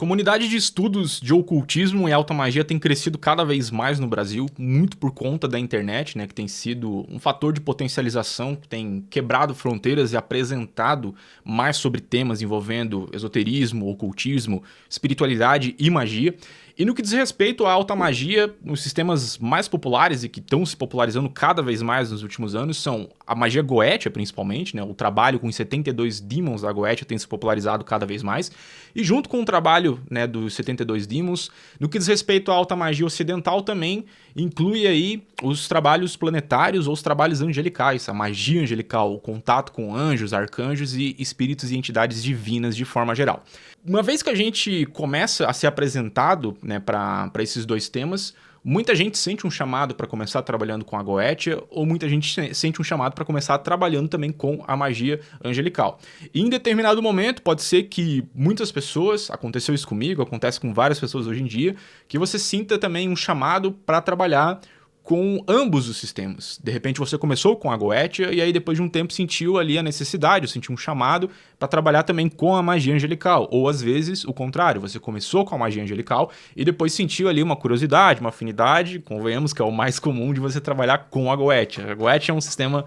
Comunidade de estudos de ocultismo e alta magia tem crescido cada vez mais no Brasil, muito por conta da internet, né, que tem sido um fator de potencialização, que tem quebrado fronteiras e apresentado mais sobre temas envolvendo esoterismo, ocultismo, espiritualidade e magia. E no que diz respeito à alta magia, os sistemas mais populares e que estão se popularizando cada vez mais nos últimos anos são a magia Goetia, principalmente, né? O trabalho com os 72 Demons da Goetia tem se popularizado cada vez mais. E junto com o trabalho, né, dos 72 Demons, no que diz respeito à alta magia ocidental também inclui aí os trabalhos planetários ou os trabalhos angelicais, a magia angelical, o contato com anjos, arcanjos e espíritos e entidades divinas de forma geral. Uma vez que a gente começa a ser apresentado, né, para esses dois temas, muita gente sente um chamado para começar trabalhando com a Goetia, ou muita gente sente um chamado para começar trabalhando também com a magia angelical. E em determinado momento, pode ser que muitas pessoas, aconteceu isso comigo, acontece com várias pessoas hoje em dia, que você sinta também um chamado para trabalhar com ambos os sistemas. De repente você começou com a Goetia e aí depois de um tempo sentiu ali a necessidade, sentiu um chamado para trabalhar também com a magia angelical. Ou às vezes o contrário, você começou com a magia angelical e depois sentiu ali uma curiosidade, uma afinidade, convenhamos que é o mais comum de você trabalhar com a Goetia. A Goetia é um sistema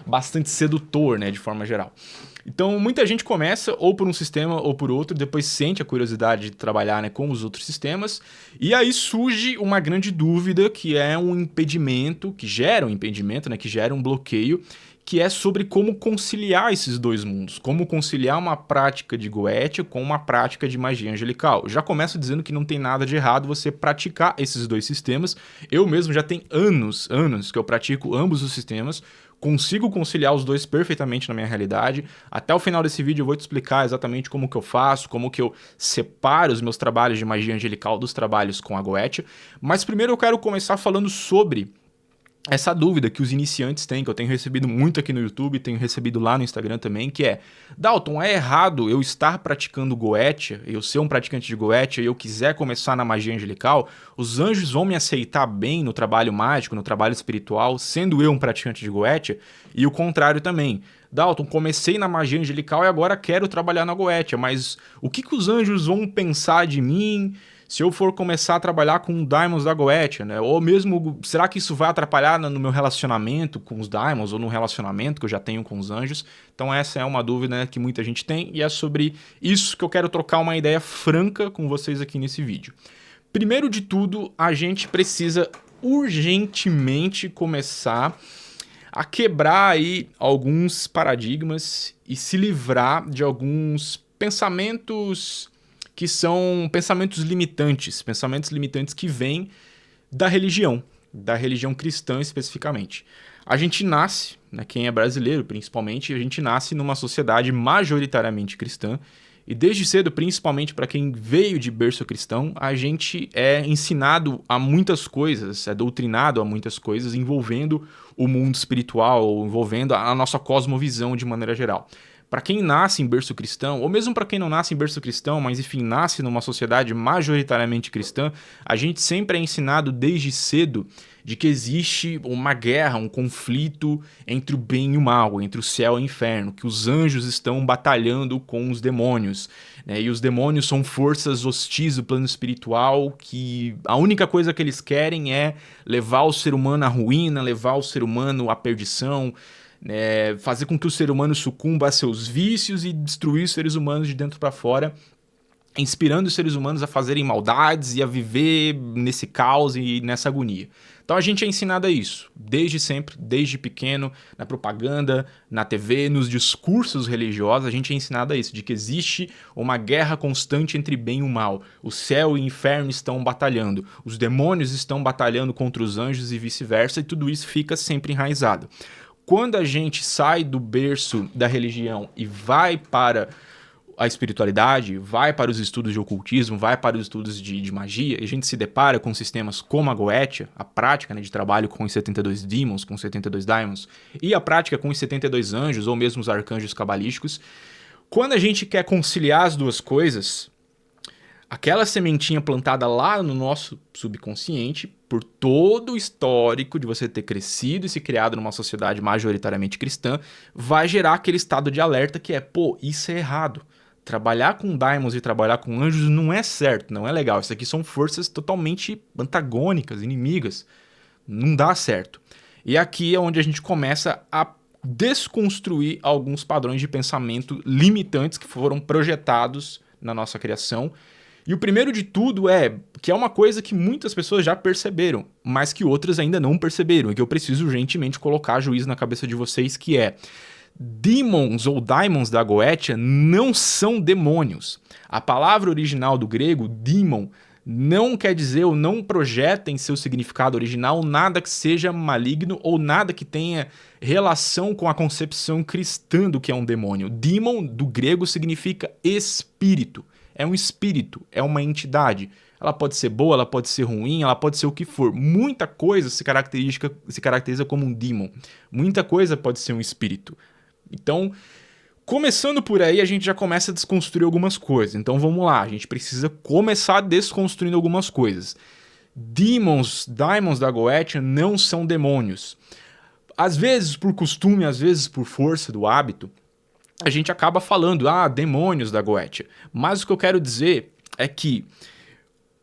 bastante sedutor, né, de forma geral. Então, muita gente começa ou por um sistema ou por outro, depois sente a curiosidade de trabalhar, né, com os outros sistemas, e aí surge uma grande dúvida que é um impedimento, que gera um impedimento, né, que gera um bloqueio, que é sobre como conciliar esses dois mundos, como conciliar uma prática de Goetia com uma prática de magia angelical. Já começo dizendo que não tem nada de errado você praticar esses dois sistemas. Eu mesmo já tenho anos que eu pratico ambos os sistemas, consigo conciliar os dois perfeitamente na minha realidade. Até o final desse vídeo eu vou te explicar exatamente como que eu faço, como que eu separo os meus trabalhos de magia angelical dos trabalhos com a Goetia. Mas primeiro eu quero começar falando sobre essa dúvida que os iniciantes têm, que eu tenho recebido muito aqui no YouTube, tenho recebido lá no Instagram também, que é: Dalton, é errado eu estar praticando Goetia, eu ser um praticante de Goetia e eu quiser começar na magia angelical? Os anjos vão me aceitar bem no trabalho mágico, no trabalho espiritual, sendo eu um praticante de Goetia? E o contrário também. Dalton, comecei na magia angelical e agora quero trabalhar na Goetia, mas o que os anjos vão pensar de mim se eu for começar a trabalhar com Daimons da Goetia, né? Ou mesmo, será que isso vai atrapalhar no meu relacionamento com os Daimons ou no relacionamento que eu já tenho com os anjos? Então essa é uma dúvida, né, que muita gente tem e é sobre isso que eu quero trocar uma ideia franca com vocês aqui nesse vídeo. Primeiro de tudo, a gente precisa urgentemente começar a quebrar aí alguns paradigmas e se livrar de alguns pensamentos que são pensamentos limitantes que vêm da religião cristã especificamente. A gente nasce, né, quem é brasileiro principalmente, a gente nasce numa sociedade majoritariamente cristã, e desde cedo, principalmente para quem veio de berço cristão, a gente é ensinado a muitas coisas, é doutrinado a muitas coisas envolvendo o mundo espiritual, envolvendo a nossa cosmovisão de maneira geral. Para quem nasce em berço cristão, ou mesmo para quem não nasce em berço cristão, mas enfim, nasce numa sociedade majoritariamente cristã, a gente sempre é ensinado desde cedo de que existe uma guerra, um conflito entre o bem e o mal, entre o céu e o inferno, que os anjos estão batalhando com os demônios, né? E os demônios são forças hostis do plano espiritual, que a única coisa que eles querem é levar o ser humano à ruína, levar o ser humano à perdição, fazer com que o ser humano sucumba a seus vícios e destruir os seres humanos de dentro para fora, inspirando os seres humanos a fazerem maldades e a viver nesse caos e nessa agonia. Então a gente é ensinado a isso, desde sempre, desde pequeno, na propaganda, na TV, nos discursos religiosos, a gente é ensinado a isso, de que existe uma guerra constante entre bem e o mal. O céu e o inferno estão batalhando, os demônios estão batalhando contra os anjos e vice-versa, e tudo isso fica sempre enraizado. Quando a gente sai do berço da religião e vai para a espiritualidade, vai para os estudos de ocultismo, vai para os estudos de magia, e a gente se depara com sistemas como a Goetia, a prática, né, de trabalho com os 72 Demons, com os 72 Daimons, e a prática com os 72 anjos, ou mesmo os arcanjos cabalísticos, quando a gente quer conciliar as duas coisas, aquela sementinha plantada lá no nosso subconsciente, por todo o histórico de você ter crescido e se criado numa sociedade majoritariamente cristã, vai gerar aquele estado de alerta que é, pô, isso é errado. Trabalhar com daimons e trabalhar com anjos não é certo, não é legal. Isso aqui são forças totalmente antagônicas, inimigas. Não dá certo. E aqui é onde a gente começa a desconstruir alguns padrões de pensamento limitantes que foram projetados na nossa criação. E o primeiro de tudo é que é uma coisa que muitas pessoas já perceberam, mas que outras ainda não perceberam, e que eu preciso urgentemente colocar juízo na cabeça de vocês, que é: demons ou daimons da Goetia não são demônios. A palavra original do grego, demon, não quer dizer ou não projeta em seu significado original nada que seja maligno ou nada que tenha relação com a concepção cristã do que é um demônio. Demon, do grego, significa espírito. É um espírito, é uma entidade. Ela pode ser boa, ela pode ser ruim, ela pode ser o que for. Muita coisa se caracteriza como um demon. Muita coisa pode ser um espírito. Então, começando por aí, a gente já começa a desconstruir algumas coisas. Então vamos lá, a gente precisa começar desconstruindo algumas coisas. Daimons da Goetia não são demônios. Às vezes por costume, às vezes por força do hábito, a gente acaba falando, demônios da Goetia. Mas o que eu quero dizer é que,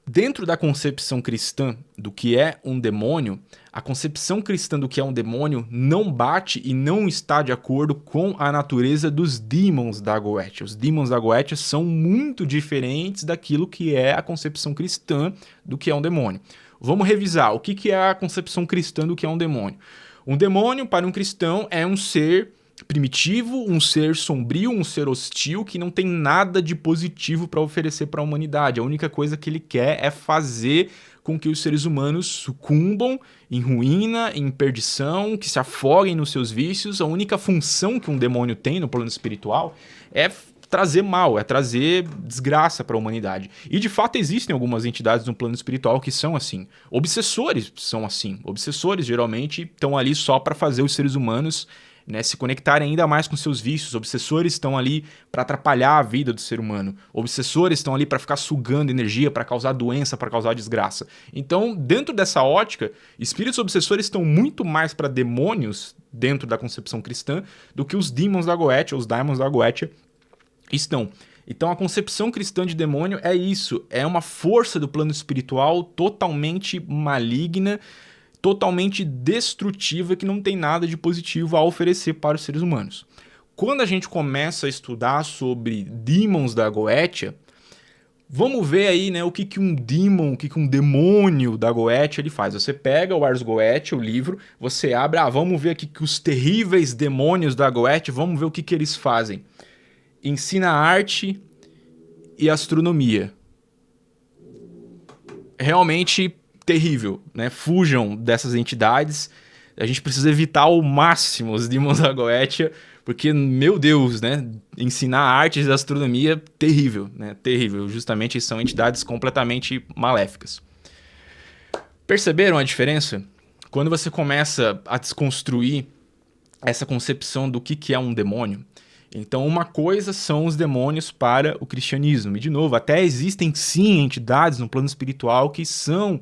dentro da concepção cristã do que é um demônio, a concepção cristã do que é um demônio não bate e não está de acordo com a natureza dos demons da Goetia. Os demons da Goetia são muito diferentes daquilo que é a concepção cristã do que é um demônio. Vamos revisar o que é a concepção cristã do que é um demônio. Um demônio, para um cristão, é um ser primitivo, um ser sombrio, um ser hostil que não tem nada de positivo para oferecer para a humanidade. A única coisa que ele quer é fazer com que os seres humanos sucumbam em ruína, em perdição, que se afoguem nos seus vícios. A única função que um demônio tem no plano espiritual é trazer mal, é trazer desgraça para a humanidade. E de fato existem algumas entidades no plano espiritual que são assim. Obsessores são assim. Obsessores geralmente estão ali só para fazer os seres humanos, né, se conectarem ainda mais com seus vícios. Obsessores estão ali para atrapalhar a vida do ser humano. Obsessores estão ali para ficar sugando energia, para causar doença, para causar desgraça. Então, dentro dessa ótica, espíritos obsessores estão muito mais para demônios dentro da concepção cristã do que os demons da Goetia, os daimons da Goetia estão. Então, a concepção cristã de demônio é isso, é uma força do plano espiritual totalmente maligna, totalmente destrutiva, que não tem nada de positivo a oferecer para os seres humanos. Quando a gente começa a estudar sobre demons da Goetia, vamos ver aí, né, o que um demon, o que um demônio da Goetia ele faz. Você pega o Ars Goetia, o livro, você abre, vamos ver aqui que os terríveis demônios da Goetia, vamos ver o que eles fazem. Ensina arte e astronomia. Realmente terrível, né? Fujam dessas entidades. A gente precisa evitar ao máximo os demons da Goetia, porque, meu Deus, né? Ensinar artes e astronomia, terrível, né? Terrível. Justamente são entidades completamente maléficas. Perceberam a diferença? Quando você começa a desconstruir essa concepção do que é um demônio, então uma coisa são os demônios para o cristianismo. E, de novo, até existem sim entidades no plano espiritual que são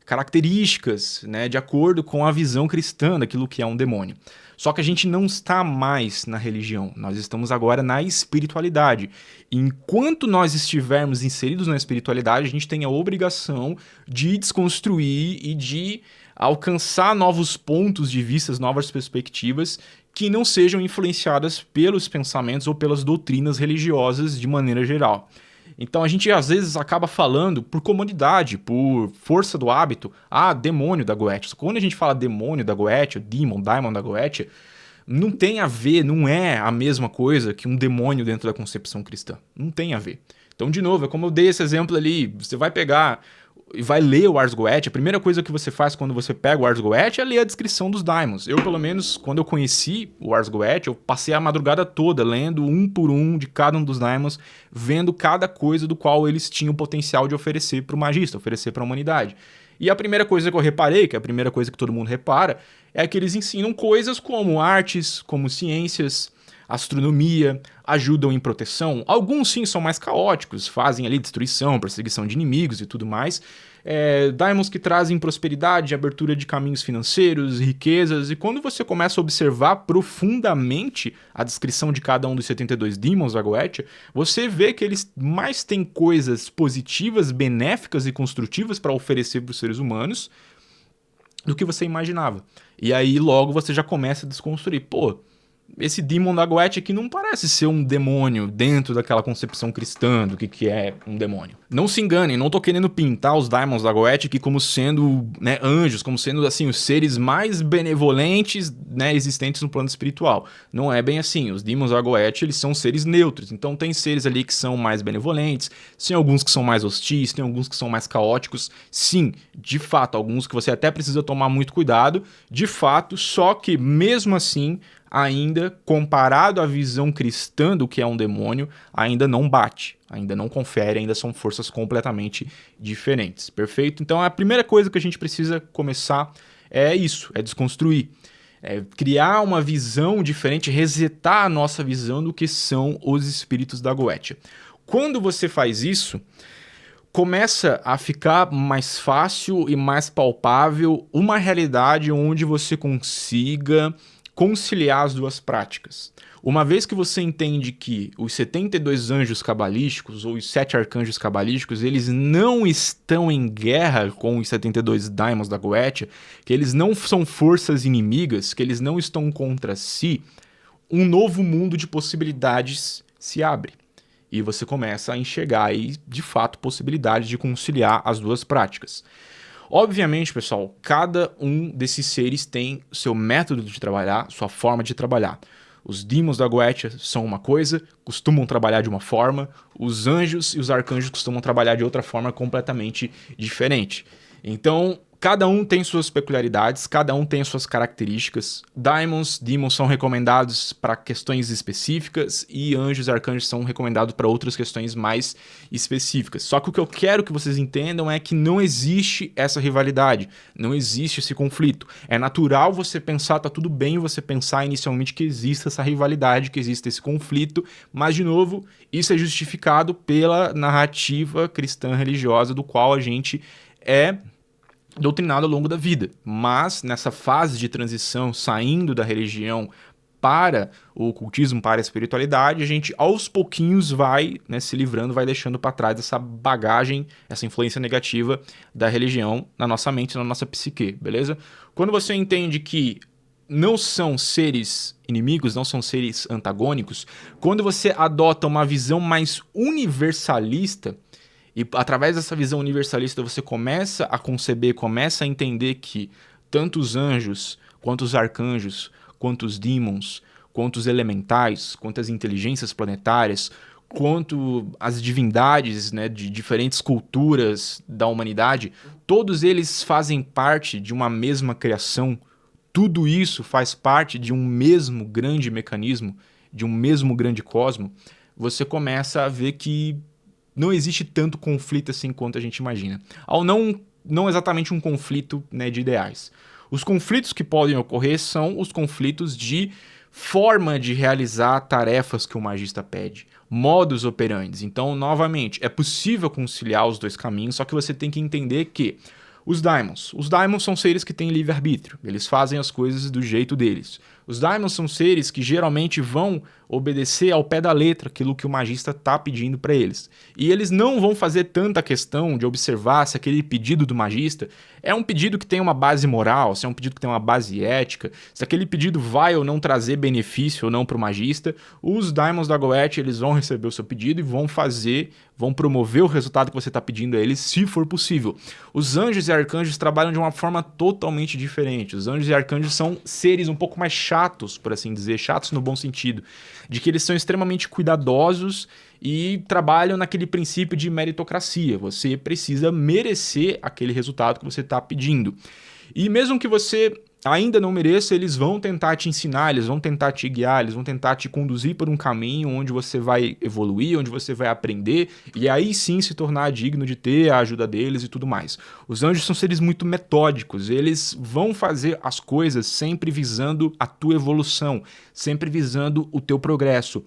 características, né, de acordo com a visão cristã daquilo que é um demônio. Só que a gente não está mais na religião, nós estamos agora na espiritualidade. E enquanto nós estivermos inseridos na espiritualidade, a gente tem a obrigação de desconstruir e de alcançar novos pontos de vista, novas perspectivas que não sejam influenciadas pelos pensamentos ou pelas doutrinas religiosas de maneira geral. Então a gente às vezes acaba falando por comodidade, por força do hábito, demônio da Goetia. Quando a gente fala demônio da Goetia, daimon da Goetia, não tem a ver, não é a mesma coisa que um demônio dentro da concepção cristã. Não tem a ver. Então, de novo, é como eu dei esse exemplo ali, você vai pegar e vai ler o Ars Goetia, a primeira coisa que você faz quando você pega o Ars Goetia é ler a descrição dos daimons. Eu, pelo menos, quando eu conheci o Ars Goetia, eu passei a madrugada toda lendo um por um de cada um dos daimons, vendo cada coisa do qual eles tinham o potencial de oferecer para o magista, oferecer para a humanidade. E a primeira coisa que eu reparei, que é a primeira coisa que todo mundo repara, é que eles ensinam coisas como artes, como ciências, astronomia, ajudam em proteção. Alguns sim são mais caóticos, fazem ali destruição, perseguição de inimigos e tudo mais. Daimons que trazem prosperidade, abertura de caminhos financeiros, riquezas, e quando você começa a observar profundamente a descrição de cada um dos 72 Demons da Goetia, você vê que eles mais têm coisas positivas, benéficas e construtivas para oferecer para os seres humanos do que você imaginava. E aí logo você já começa a desconstruir. Pô, esse Demon da Goetia aqui não parece ser um demônio dentro daquela concepção cristã do que é um demônio. Não se enganem, não tô querendo pintar os Daimons da Goetia aqui como sendo, né, anjos, como sendo assim os seres mais benevolentes, né, existentes no plano espiritual. Não é bem assim. Os Demons da Goetia, eles são seres neutros. Então tem seres ali que são mais benevolentes, tem alguns que são mais hostis, tem alguns que são mais caóticos. Sim, de fato, alguns que você até precisa tomar muito cuidado, de fato, só que mesmo assim, ainda, comparado à visão cristã do que é um demônio, ainda não bate, ainda não confere, ainda são forças completamente diferentes, perfeito? Então a primeira coisa que a gente precisa começar é isso, é desconstruir, é criar uma visão diferente, resetar a nossa visão do que são os espíritos da Goetia. Quando você faz isso, começa a ficar mais fácil e mais palpável uma realidade onde você consiga conciliar as duas práticas. Uma vez que você entende que os 72 anjos cabalísticos ou os 7 arcanjos cabalísticos, eles não estão em guerra com os 72 daimons da Goetia, que eles não são forças inimigas, que eles não estão contra si, um novo mundo de possibilidades se abre. E você começa a enxergar aí, de fato, possibilidades de conciliar as duas práticas. Obviamente, pessoal, cada um desses seres tem seu método de trabalhar, sua forma de trabalhar. Os Demons da Goetia são uma coisa, costumam trabalhar de uma forma, os anjos e os arcanjos costumam trabalhar de outra forma completamente diferente. Então, cada um tem suas peculiaridades, cada um tem suas características. Demons são recomendados para questões específicas e anjos e arcanjos são recomendados para outras questões mais específicas. Só que o que eu quero que vocês entendam é que não existe essa rivalidade, não existe esse conflito. É natural você pensar, tá tudo bem você pensar inicialmente que existe essa rivalidade, que existe esse conflito, mas de novo, isso é justificado pela narrativa cristã religiosa do qual a gente é doutrinado ao longo da vida, mas nessa fase de transição, saindo da religião para o ocultismo, para a espiritualidade, a gente aos pouquinhos vai, né, se livrando, vai deixando para trás essa bagagem, essa influência negativa da religião na nossa mente, na nossa psique, beleza? Quando você entende que não são seres inimigos, não são seres antagônicos, quando você adota uma visão mais universalista, e através dessa visão universalista você começa a conceber, começa a entender que tanto os anjos, quanto os arcanjos, quanto os demons, quanto os elementais, quanto as inteligências planetárias, quanto as divindades, né, de diferentes culturas da humanidade, todos eles fazem parte de uma mesma criação. Tudo isso faz parte de um mesmo grande mecanismo, de um mesmo grande cosmo. Você começa a ver que não existe tanto conflito assim quanto a gente imagina. Ao não exatamente um conflito, né, de ideais. Os conflitos que podem ocorrer são os conflitos de forma de realizar tarefas que o magista pede, modus operandi. Então, novamente, é possível conciliar os dois caminhos, só que você tem que entender que os daimons são seres que têm livre-arbítrio, eles fazem as coisas do jeito deles. Os daimons são seres que geralmente vão obedecer ao pé da letra aquilo que o magista está pedindo para eles. E eles não vão fazer tanta questão de observar se aquele pedido do magista é um pedido que tem uma base moral, se é um pedido que tem uma base ética, se aquele pedido vai ou não trazer benefício ou não para o magista. Os daimons da Goetia, eles vão receber o seu pedido e vão promover o resultado que você está pedindo a eles, se for possível. Os anjos e arcanjos trabalham de uma forma totalmente diferente. Os anjos e arcanjos são seres um pouco mais chatos, por assim dizer, chatos no bom sentido, de que eles são extremamente cuidadosos e trabalham naquele princípio de meritocracia. Você precisa merecer aquele resultado que você está pedindo. E mesmo que você ainda não mereça, eles vão tentar te ensinar, eles vão tentar te guiar, eles vão tentar te conduzir por um caminho onde você vai evoluir, onde você vai aprender e aí sim se tornar digno de ter a ajuda deles e tudo mais. Os anjos são seres muito metódicos, eles vão fazer as coisas sempre visando a tua evolução, sempre visando o teu progresso.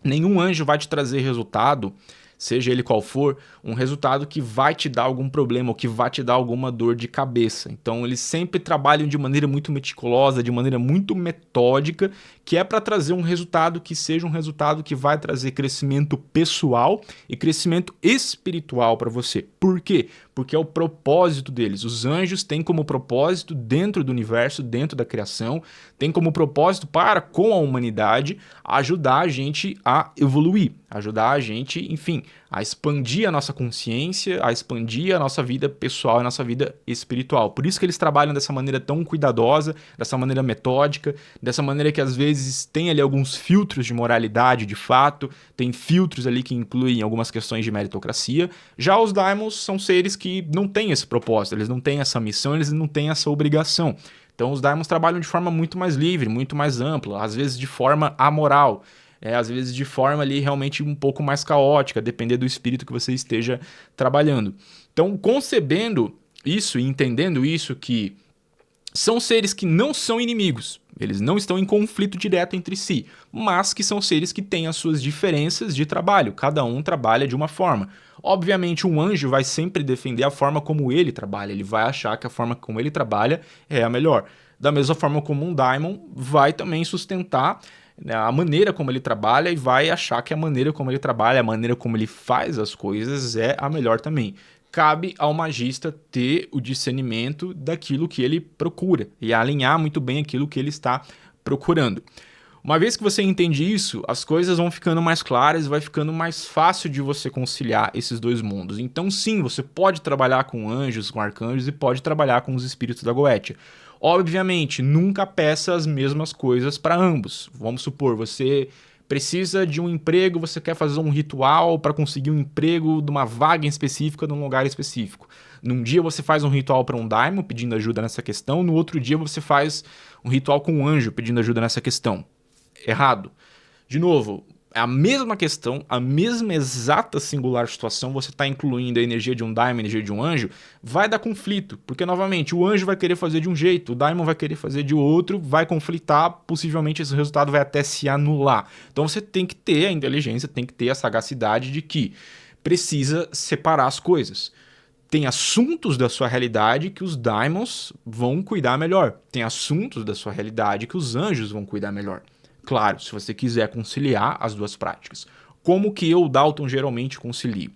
Nenhum anjo vai te trazer resultado, seja ele qual for, um resultado que vai te dar algum problema ou que vai te dar alguma dor de cabeça. Então eles sempre trabalham de maneira muito meticulosa, de maneira muito metódica, que é para trazer um resultado que seja um resultado que vai trazer crescimento pessoal e crescimento espiritual para você. Por quê? Porque é o propósito deles. Os anjos têm como propósito dentro do universo, dentro da criação, tem como propósito para com a humanidade ajudar a gente a evoluir, ajudar a gente, enfim, a expandir a nossa consciência, a expandir a nossa vida pessoal e a nossa vida espiritual. Por isso que eles trabalham dessa maneira tão cuidadosa, dessa maneira metódica, dessa maneira que às vezes tem ali alguns filtros de moralidade de fato, tem filtros ali que incluem algumas questões de meritocracia. Já os daimons são seres que não têm esse propósito, eles não têm essa missão, eles não têm essa obrigação. Então os daimons trabalham de forma muito mais livre, muito mais ampla, às vezes de forma amoral. Às vezes de forma ali realmente um pouco mais caótica, depender do espírito que você esteja trabalhando. Então, concebendo isso e entendendo isso, que são seres que não são inimigos, eles não estão em conflito direto entre si, mas que são seres que têm as suas diferenças de trabalho, cada um trabalha de uma forma. Obviamente, um anjo vai sempre defender a forma como ele trabalha, ele vai achar que a forma como ele trabalha é a melhor. Da mesma forma como um daimon vai também sustentar a maneira como ele trabalha e vai achar que a maneira como ele trabalha, a maneira como ele faz as coisas é a melhor também. Cabe ao magista ter o discernimento daquilo que ele procura e alinhar muito bem aquilo que ele está procurando. Uma vez que você entende isso, as coisas vão ficando mais claras e vai ficando mais fácil de você conciliar esses dois mundos. Então sim, você pode trabalhar com anjos, com arcanjos e pode trabalhar com os espíritos da Goetia. Obviamente, nunca peça as mesmas coisas para ambos. Vamos supor, você precisa de um emprego, você quer fazer um ritual para conseguir um emprego de uma vaga em específica num lugar específico. Num dia você faz um ritual para um daimon pedindo ajuda nessa questão, no outro dia você faz um ritual com um anjo pedindo ajuda nessa questão. Errado. De novo, é a mesma questão, a mesma exata singular situação, você está incluindo a energia de um daimon, a energia de um anjo, vai dar conflito, porque novamente o anjo vai querer fazer de um jeito, o daimon vai querer fazer de outro, vai conflitar, possivelmente esse resultado vai até se anular. Então você tem que ter a inteligência, tem que ter a sagacidade de que precisa separar as coisas. Tem assuntos da sua realidade que os daimons vão cuidar melhor, tem assuntos da sua realidade que os anjos vão cuidar melhor. Claro, se você quiser conciliar as duas práticas. Como que eu, Dalton, geralmente concilio?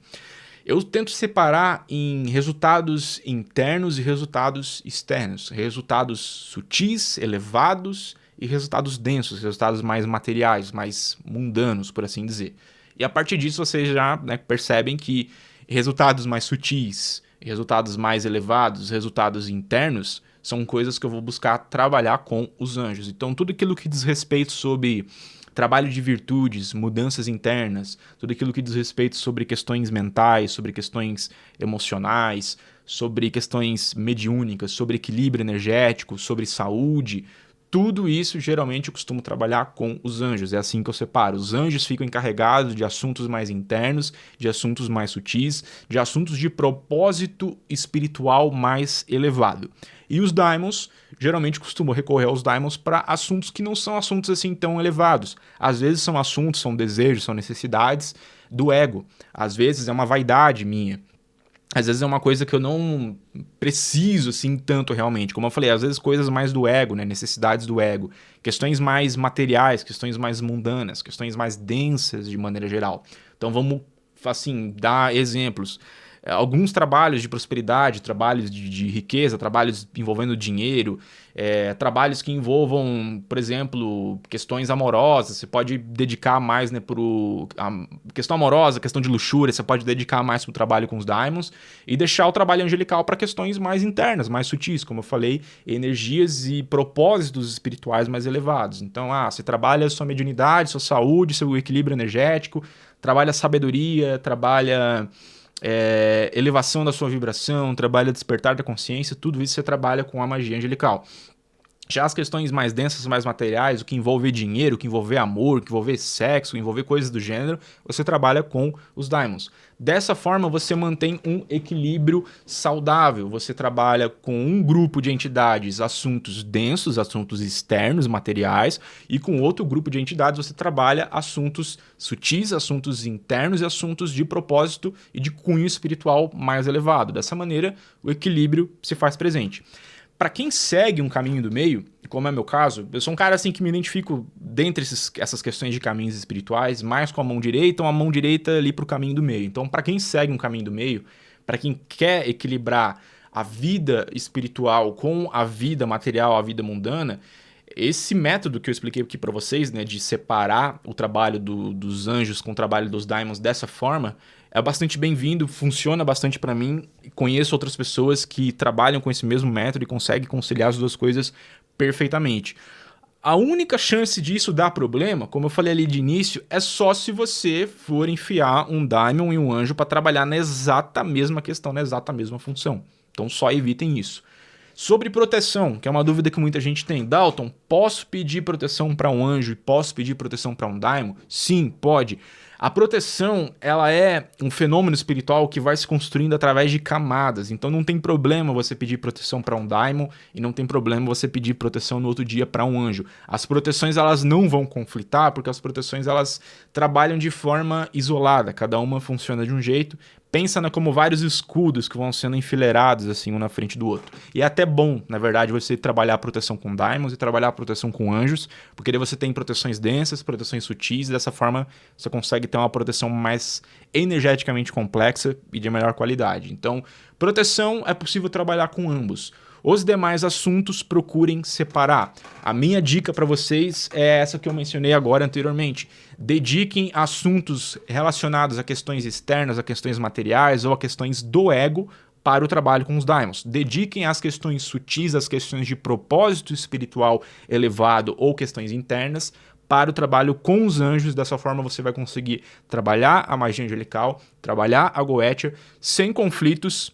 Eu tento separar em resultados internos e resultados externos. Resultados sutis, elevados e resultados densos, resultados mais materiais, mais mundanos, por assim dizer. E a partir disso vocês já percebem que resultados mais sutis, resultados mais elevados, resultados internos são coisas que eu vou buscar trabalhar com os anjos. Então, tudo aquilo que diz respeito sobre trabalho de virtudes, mudanças internas, tudo aquilo que diz respeito sobre questões mentais, sobre questões emocionais, sobre questões mediúnicas, sobre equilíbrio energético, sobre saúde, tudo isso geralmente eu costumo trabalhar com os anjos, é assim que eu separo. Os anjos ficam encarregados de assuntos mais internos, de assuntos mais sutis, de assuntos de propósito espiritual mais elevado. E os daimons, geralmente costumo recorrer aos daimons para assuntos que não são assuntos assim tão elevados. Às vezes são assuntos, são desejos, são necessidades do ego. Às vezes é uma vaidade minha. Às vezes é uma coisa que eu não preciso assim tanto realmente. Como eu falei, às vezes coisas mais do ego, né? Necessidades do ego. Questões mais materiais, questões mais mundanas, questões mais densas de maneira geral. Então vamos, assim, dar exemplos. Alguns trabalhos de prosperidade, trabalhos de riqueza, trabalhos envolvendo dinheiro, trabalhos que envolvam, por exemplo, questões amorosas, você pode dedicar mais, né, a questão amorosa, questão de luxúria, você pode dedicar mais para o trabalho com os daimons e deixar o trabalho angelical para questões mais internas, mais sutis, como eu falei, energias e propósitos espirituais mais elevados. Então, você trabalha sua mediunidade, sua saúde, seu equilíbrio energético, trabalha sabedoria, trabalha elevação da sua vibração, trabalha despertar da consciência, tudo isso você trabalha com a magia angelical. Já as questões mais densas, mais materiais, o que envolve dinheiro, o que envolve amor, o que envolve sexo, o que envolve coisas do gênero, você trabalha com os Daimons. Dessa forma, você mantém um equilíbrio saudável. Você trabalha com um grupo de entidades, assuntos densos, assuntos externos, materiais, e com outro grupo de entidades você trabalha assuntos sutis, assuntos internos e assuntos de propósito e de cunho espiritual mais elevado. Dessa maneira, o equilíbrio se faz presente. Para quem segue um caminho do meio, como é meu caso, eu sou um cara assim que me identifico dentre essas questões de caminhos espirituais, mais com a mão direita ou a mão direita ali para o caminho do meio. Então, para quem segue um caminho do meio, para quem quer equilibrar a vida espiritual com a vida material, a vida mundana, esse método que eu expliquei aqui para vocês, né, de separar o trabalho dos anjos com o trabalho dos daimons dessa forma, é bastante bem-vindo, funciona bastante para mim. Conheço outras pessoas que trabalham com esse mesmo método e conseguem conciliar as duas coisas perfeitamente. A única chance disso dar problema, como eu falei ali de início, é só se você for enfiar um daimon e um anjo para trabalhar na exata mesma questão, na exata mesma função. Então só evitem isso. Sobre proteção, que é uma dúvida que muita gente tem. Dalton, posso pedir proteção para um anjo e posso pedir proteção para um daimon? Sim, pode. A proteção, ela é um fenômeno espiritual que vai se construindo através de camadas. Então não tem problema você pedir proteção para um daimon e não tem problema você pedir proteção no outro dia para um anjo. As proteções, elas não vão conflitar, porque as proteções, elas trabalham de forma isolada. Cada uma funciona de um jeito. Pensa como vários escudos que vão sendo enfileirados assim um na frente do outro. E é até bom, na verdade, você trabalhar a proteção com daimons e trabalhar a proteção com anjos, porque daí você tem proteções densas, proteções sutis, e dessa forma você consegue ter uma proteção mais energeticamente complexa e de melhor qualidade. Então, proteção é possível trabalhar com ambos. Os demais assuntos procurem separar. A minha dica para vocês é essa que eu mencionei agora anteriormente. Dediquem assuntos relacionados a questões externas, a questões materiais ou a questões do ego para o trabalho com os daimons. Dediquem às questões sutis, às questões de propósito espiritual elevado ou questões internas para o trabalho com os anjos. Dessa forma você vai conseguir trabalhar a magia angelical, trabalhar a Goetia sem conflitos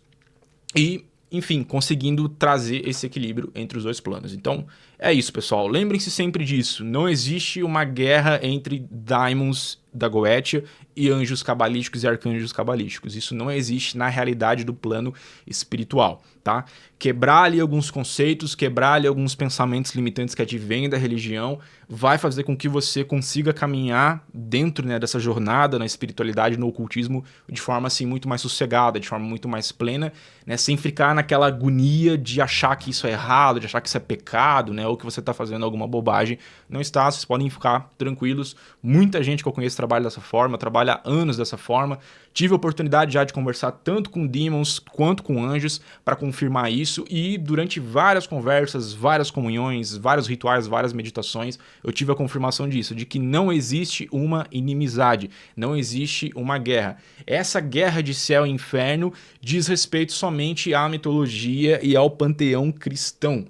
e, enfim, conseguindo trazer esse equilíbrio entre os dois planos. Então, é isso, pessoal. Lembrem-se sempre disso. Não existe uma guerra entre daimons da Goetia e anjos cabalísticos e arcanjos cabalísticos. Isso não existe na realidade do plano espiritual, tá? Quebrar ali alguns conceitos, quebrar ali alguns pensamentos limitantes que advêm da religião, vai fazer com que você consiga caminhar dentro, né, dessa jornada na espiritualidade, no ocultismo, de forma assim muito mais sossegada, de forma muito mais plena, né, sem ficar naquela agonia de achar que isso é errado, de achar que isso é pecado, né, ou que você está fazendo alguma bobagem. Não está, vocês podem ficar tranquilos. Muita gente que eu conheço trabalha dessa forma, trabalha há anos dessa forma. Tive a oportunidade já de conversar tanto com demons quanto com anjos para confirmar isso, e durante várias conversas, várias comunhões, vários rituais, várias meditações, eu tive a confirmação disso, de que não existe uma inimizade, não existe uma guerra. Essa guerra de céu e inferno diz respeito somente à mitologia e ao panteão cristão.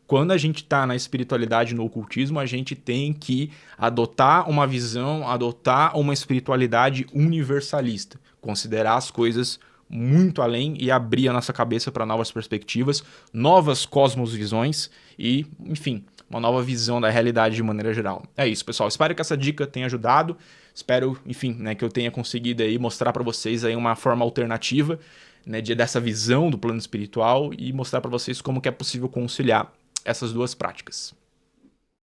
Quando a gente está na espiritualidade, no ocultismo, a gente tem que adotar uma visão, adotar uma espiritualidade universalista, considerar as coisas muito além e abrir a nossa cabeça para novas perspectivas, novas cosmovisões e, enfim, uma nova visão da realidade de maneira geral. É isso, pessoal. Espero que essa dica tenha ajudado. Espero, enfim, né, que eu tenha conseguido aí mostrar para vocês aí uma forma alternativa, né, dessa visão do plano espiritual e mostrar para vocês como que é possível conciliar essas duas práticas.